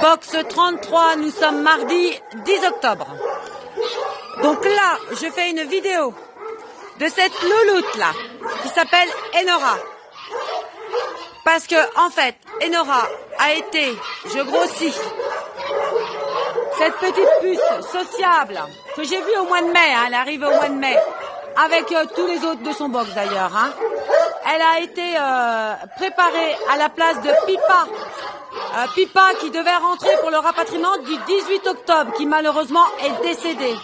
Box 33, nous sommes mardi 10 octobre. Donc là, je fais une vidéo de cette louloute là, qui s'appelle Enora. Parce que, en fait, Enora a été, je grossis, cette petite puce sociable que j'ai vue au mois de mai, hein, elle est arrivée au mois de mai, avec tous les autres de son box d'ailleurs. Hein. Elle a été préparée à la place de Pipa. Pipa qui devait rentrer pour le rapatriement du 18 octobre, qui malheureusement est décédé.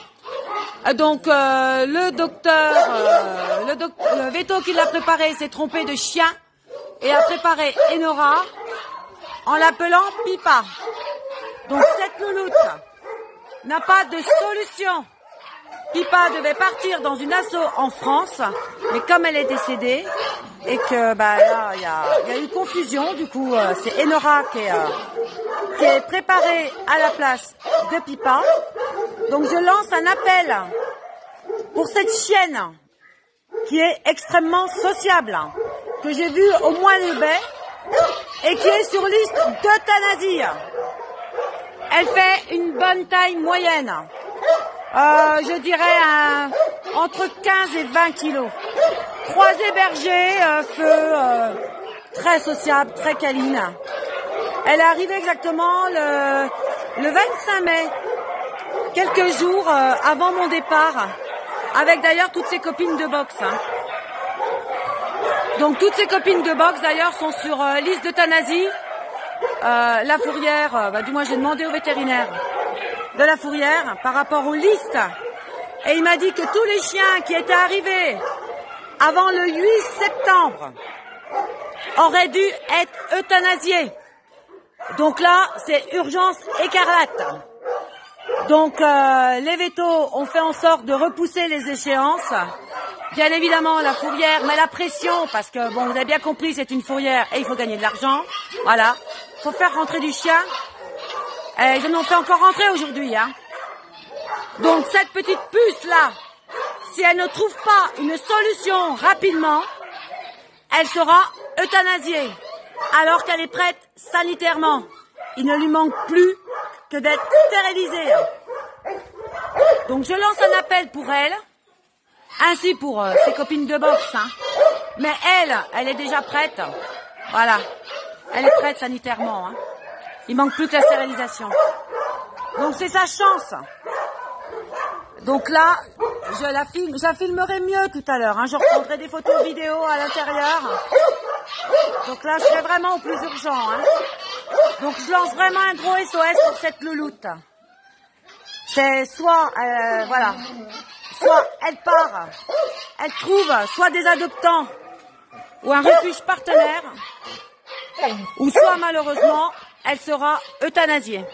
Donc le veto qui l'a préparé s'est trompé de chien et a préparé Enora en l'appelant Pipa. Donc cette louloute n'a pas de solution. Pipa devait partir dans une asso en France, mais comme elle est décédée et que là il y a eu confusion, du coup c'est Enora qui est préparée à la place de Pipa. Donc je lance un appel pour cette chienne qui est extrêmement sociable, que j'ai vue au mois de mai et qui est sur liste d'euthanasie. Elle fait une bonne taille moyenne. Je dirais entre 15 et 20 kilos. Croisée berger, feu, très sociable, très câline. Elle est arrivée exactement le 25 mai, quelques jours avant mon départ, avec d'ailleurs toutes ses copines de boxe. Hein. Donc toutes ces copines de boxe d'ailleurs sont sur liste d'euthanasie. La Fourrière, du moins j'ai demandé au vétérinaire de la Fourrière par rapport aux listes. Et il m'a dit que tous les chiens qui étaient arrivés avant le 8 septembre auraient dû être euthanasiés. Donc là, c'est urgence écarlate. Donc les vétos ont fait en sorte de repousser les échéances. Bien évidemment, la Fourrière met la pression parce que, bon, vous avez bien compris, c'est une fourrière et il faut gagner de l'argent. Voilà. Il faut faire rentrer du chien. Et je n'en fais encore rentrer aujourd'hui. Hein. Donc cette petite puce-là, si elle ne trouve pas une solution rapidement, elle sera euthanasiée. Alors qu'elle est prête sanitairement. Il ne lui manque plus que d'être stérilisée. Donc je lance un appel pour elle. Ainsi pour ses copines de boxe. Hein. Mais elle est déjà prête. Voilà. Elle est prête sanitairement. Hein. Il manque plus que la stérilisation. Donc c'est sa chance. Donc là, je la filmerai mieux tout à l'heure. Hein. Je reprendrai des photos vidéo à l'intérieur. Donc là, je serai vraiment au plus urgent. Hein. Donc je lance vraiment un gros SOS pour cette louloute. C'est soit, voilà. Soit elle part, elle trouve soit des adoptants ou un refuge partenaire, ou soit malheureusement, elle sera euthanasiée.